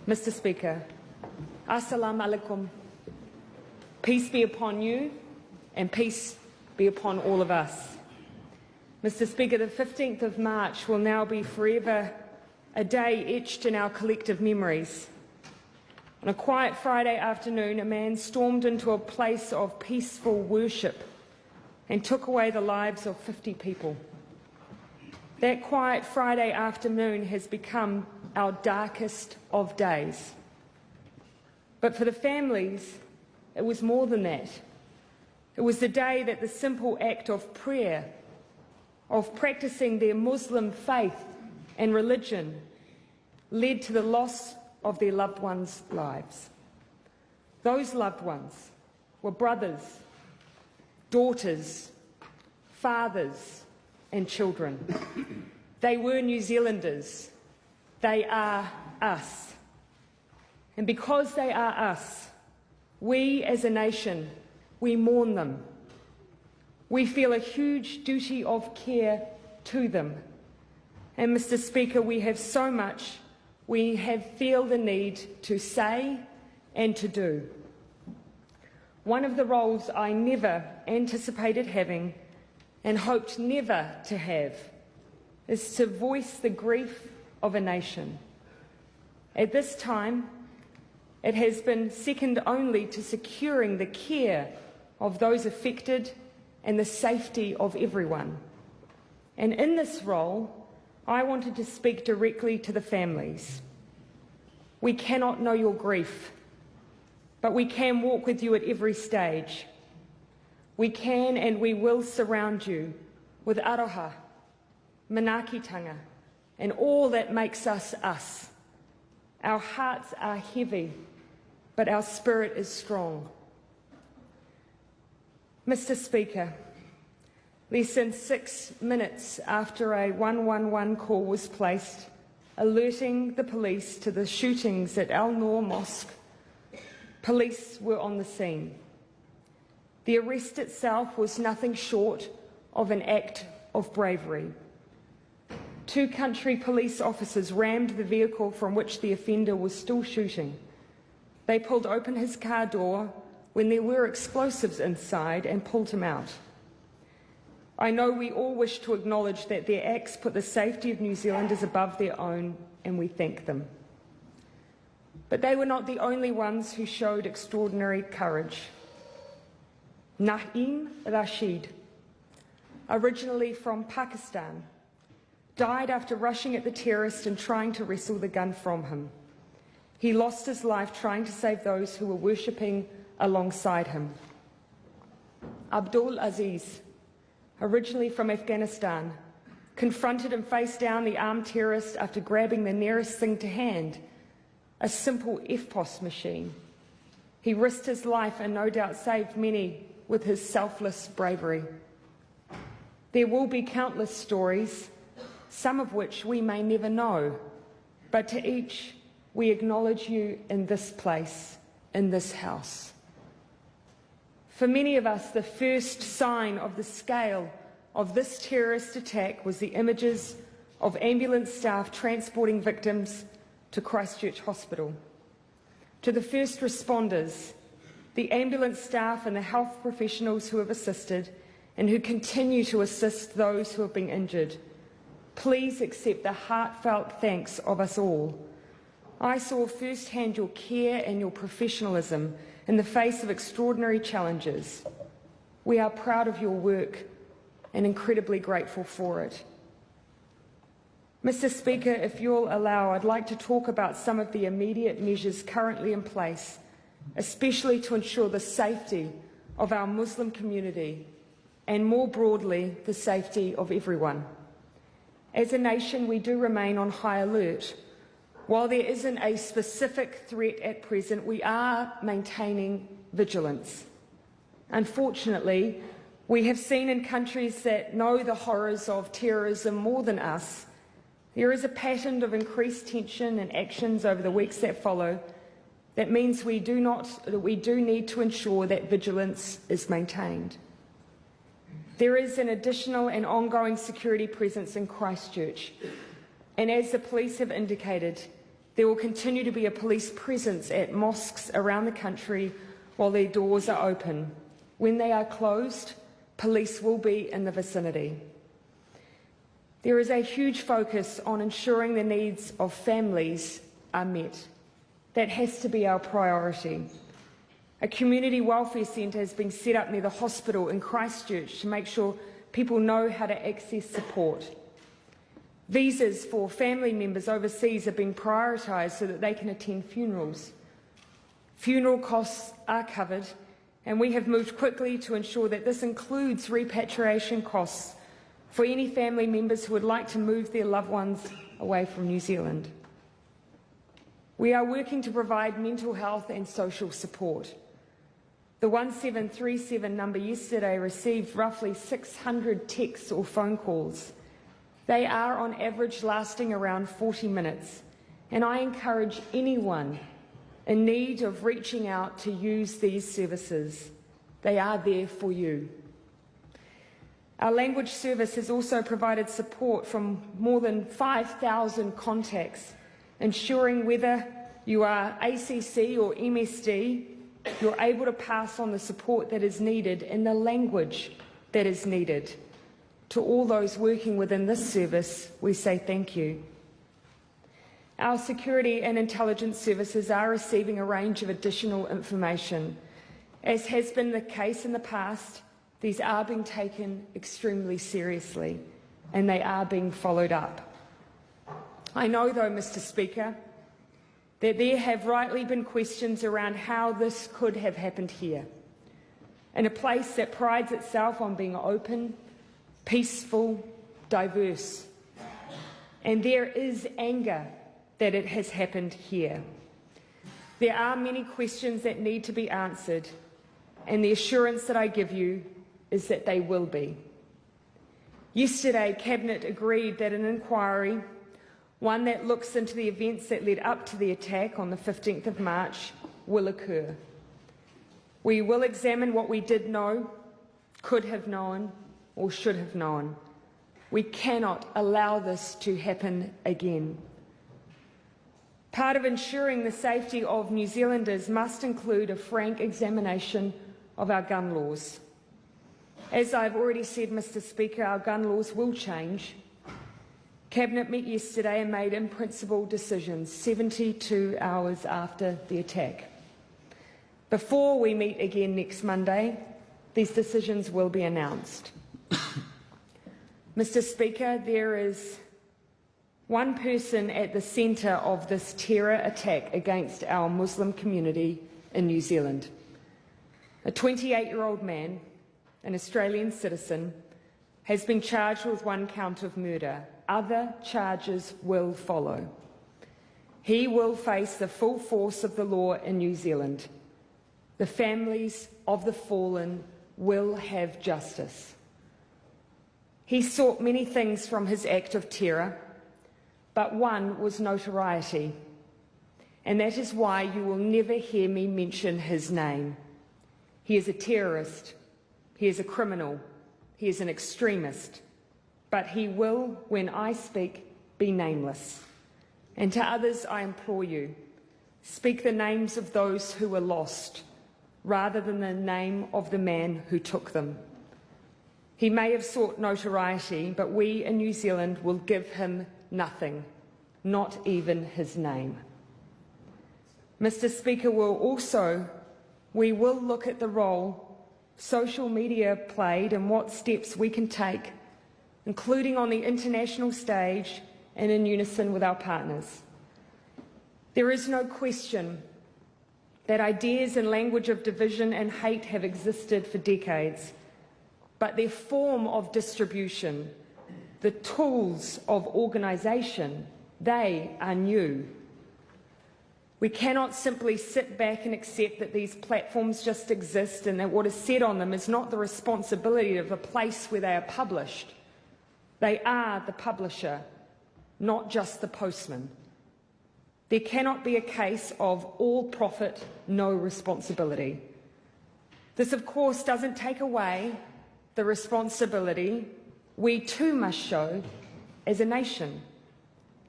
Mr. Speaker, Assalamu alaikum. Peace be upon you and peace be upon all of us. Mr. Speaker, the 15th of March will now be forever a day etched in our collective memories. On a quiet Friday afternoon, a man stormed into a place of peaceful worship and took away the lives of 50 people. That quiet Friday afternoon has become our darkest of days. But for the families, it was more than that. It was the day that the simple act of prayer, of practicing their Muslim faith and religion, led to the loss of their loved ones' lives. Those loved ones were brothers, daughters, fathers, and children. They were New Zealanders. They are us. And because they are us, we as a nation, we mourn them. We feel a huge duty of care to them. And Mr. Speaker, we have so much we feel the need to say and to do. One of the roles I never anticipated having and hoped never to have is to voice the grief of a nation. At this time, it has been second only to securing the care of those affected and the safety of everyone. And in this role, I wanted to speak directly to the families. We cannot know your grief, but we can walk with you at every stage. We can and we will surround you with aroha, manaakitanga, and all that makes us us. Our hearts are heavy, but our spirit is strong. Mr. Speaker, less than 6 minutes after a 111 call was placed, alerting the police to the shootings at Al Noor Mosque, police were on the scene. The arrest itself was nothing short of an act of bravery. 2 country police officers rammed the vehicle from which the offender was still shooting. They pulled open his car door when there were explosives inside and pulled him out. I know we all wish to acknowledge that their acts put the safety of New Zealanders above their own, and we thank them. But they were not the only ones who showed extraordinary courage. Naeem Rashid, originally from Pakistan, died after rushing at the terrorist and trying to wrestle the gun from him. He lost his life trying to save those who were worshipping alongside him. Abdul Aziz, originally from Afghanistan, confronted and faced down the armed terrorist after grabbing the nearest thing to hand, a simple FPOS machine. He risked his life and no doubt saved many with his selfless bravery. There will be countless stories, some of which we may never know, but to each we acknowledge you in this place, in this house. For many of us, the first sign of the scale of this terrorist attack was the images of ambulance staff transporting victims to Christchurch Hospital. To the first responders, the ambulance staff and the health professionals who have assisted and who continue to assist those who have been injured, please accept the heartfelt thanks of us all. I saw firsthand your care and your professionalism in the face of extraordinary challenges. We are proud of your work and incredibly grateful for it. Mr. Speaker, if you'll allow, I'd like to talk about some of the immediate measures currently in place, especially to ensure the safety of our Muslim community and, more broadly, the safety of everyone. As a nation, we do remain on high alert. While there isn't a specific threat at present, we are maintaining vigilance. Unfortunately, we have seen in countries that know the horrors of terrorism more than us, there is a pattern of increased tension and actions over the weeks that follow. That means we do need to ensure that vigilance is maintained. There is an additional and ongoing security presence in Christchurch, and as the police have indicated, There will continue to be a police presence at mosques around the country while their doors are open. When they are closed, police will be in the vicinity. There is a huge focus on ensuring the needs of families are met. That has to be our priority. A community welfare centre has been set up near the hospital in Christchurch to make sure people know how to access support. Visas for family members overseas are being prioritised so that they can attend funerals. Funeral costs are covered, and we have moved quickly to ensure that this includes repatriation costs for any family members who would like to move their loved ones away from New Zealand. We are working to provide mental health and social support. The 1737 number yesterday received roughly 600 texts or phone calls. They are on average lasting around 40 minutes, and I encourage anyone in need of reaching out to use these services. They are there for you. Our language service has also provided support from more than 5,000 contacts, ensuring whether you are ACC or MSD, you're able to pass on the support that is needed in the language that is needed. To all those working within this service, we say thank you. Our security and intelligence services are receiving a range of additional information. As has been the case in the past, these are being taken extremely seriously, and they are being followed up. I know, though, Mr. Speaker, that there have rightly been questions around how this could have happened here, in a place that prides itself on being open, peaceful, diverse. And there is anger that it has happened here. There are many questions that need to be answered, and the assurance that I give you is that they will be. Yesterday, Cabinet agreed that an inquiry, one that looks into the events that led up to the attack on the 15th of March, will occur. We will examine what we did know, could have known, or should have known. We cannot allow this to happen again. Part of ensuring the safety of New Zealanders must include a frank examination of our gun laws. As I've already said, Mr. Speaker, our gun laws will change. Cabinet met yesterday and made in-principle decisions 72 hours after the attack. Before we meet again next Monday, these decisions will be announced. Mr. Speaker, there is one person at the centre of this terror attack against our Muslim community in New Zealand. A 28-year-old man, an Australian citizen, has been charged with one count of murder. Other charges will follow. He will face the full force of the law in New Zealand. The families of the fallen will have justice. He sought many things from his act of terror, but one was notoriety, and that is why you will never hear me mention his name. He is a terrorist, he is a criminal, he is an extremist, but he will, when I speak, be nameless. And to others I implore you, speak the names of those who were lost, rather than the name of the man who took them. He may have sought notoriety, but we in New Zealand will give him nothing, not even his name. Mr. Speaker, we will look at the role social media played and what steps we can take, including on the international stage and in unison with our partners. There is no question that ideas and language of division and hate have existed for decades, but their form of distribution, the tools of organisation, they are new. We cannot simply sit back and accept that these platforms just exist and that what is said on them is not the responsibility of the place where they are published. They are the publisher, not just the postman. There cannot be a case of all profit, no responsibility. This, of course, doesn't take away the responsibility we too must show as a nation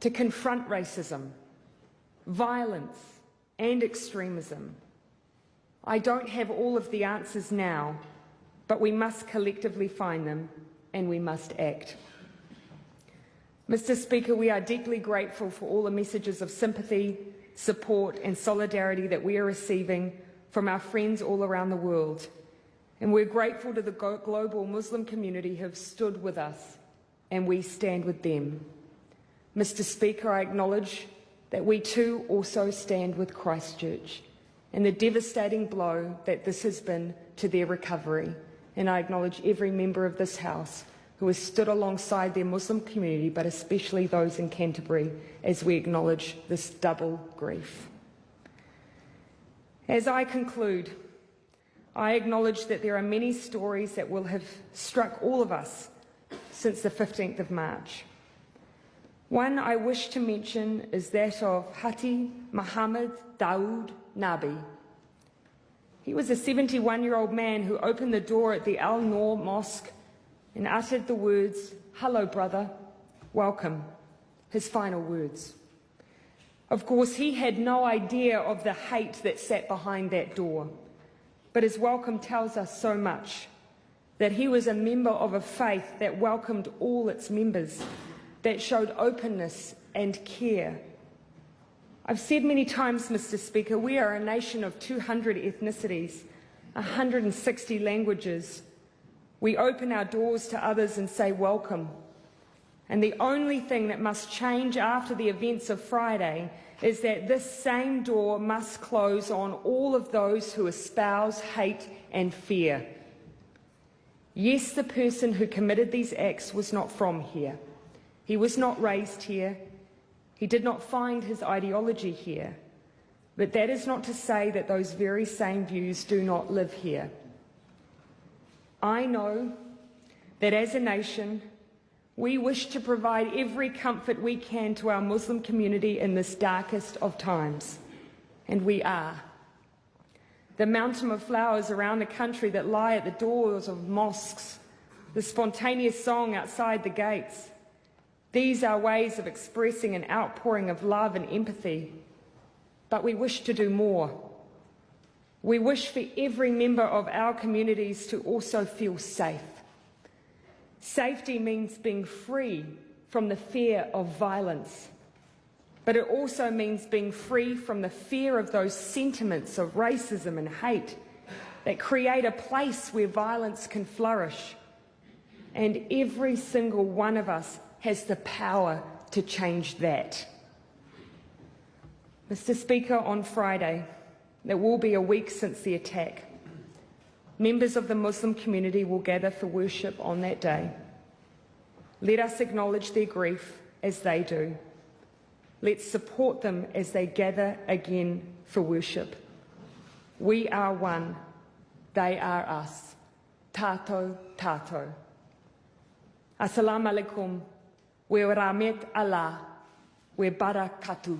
to confront racism, violence, and extremism. I don't have all of the answers now, but we must collectively find them and we must act. Mr. Speaker, we are deeply grateful for all the messages of sympathy, support and solidarity that we are receiving from our friends all around the world. And we're grateful to the global Muslim community who have stood with us, and we stand with them. Mr. Speaker, I acknowledge that we too also stand with Christchurch and the devastating blow that this has been to their recovery. And I acknowledge every member of this House who has stood alongside their Muslim community, but especially those in Canterbury, as we acknowledge this double grief. As I conclude, I acknowledge that there are many stories that will have struck all of us since the 15th of March. One I wish to mention is that of Hati Muhammad Daoud Nabi. He was a 71-year-old man who opened the door at the Al-Noor Mosque and uttered the words, "Hello, brother, welcome," his final words. Of course, he had no idea of the hate that sat behind that door, but his welcome tells us so much, that he was a member of a faith that welcomed all its members, that showed openness and care. I've said many times, Mr. Speaker, we are a nation of 200 ethnicities, 160 languages. We open our doors to others and say welcome. And the only thing that must change after the events of Friday is that this same door must close on all of those who espouse hate and fear. Yes, the person who committed these acts was not from here. He was not raised here. He did not find his ideology here. But that is not to say that those very same views do not live here. I know that as a nation, we wish to provide every comfort we can to our Muslim community in this darkest of times, and we are. The mountain of flowers around the country that lie at the doors of mosques, the spontaneous song outside the gates, these are ways of expressing an outpouring of love and empathy. But we wish to do more. We wish for every member of our communities to also feel safe. Safety means being free from the fear of violence, but it also means being free from the fear of those sentiments of racism and hate that create a place where violence can flourish. And every single one of us has the power to change that. Mr. Speaker, on Friday, it will be a week since the attack. Members of the Muslim community will gather for worship on that day. Let us acknowledge their grief as they do. Let's support them as they gather again for worship. We are one. They are us. Tātou, tātou. Assalamu alaikum. We rahmet Allah. We barakatuh.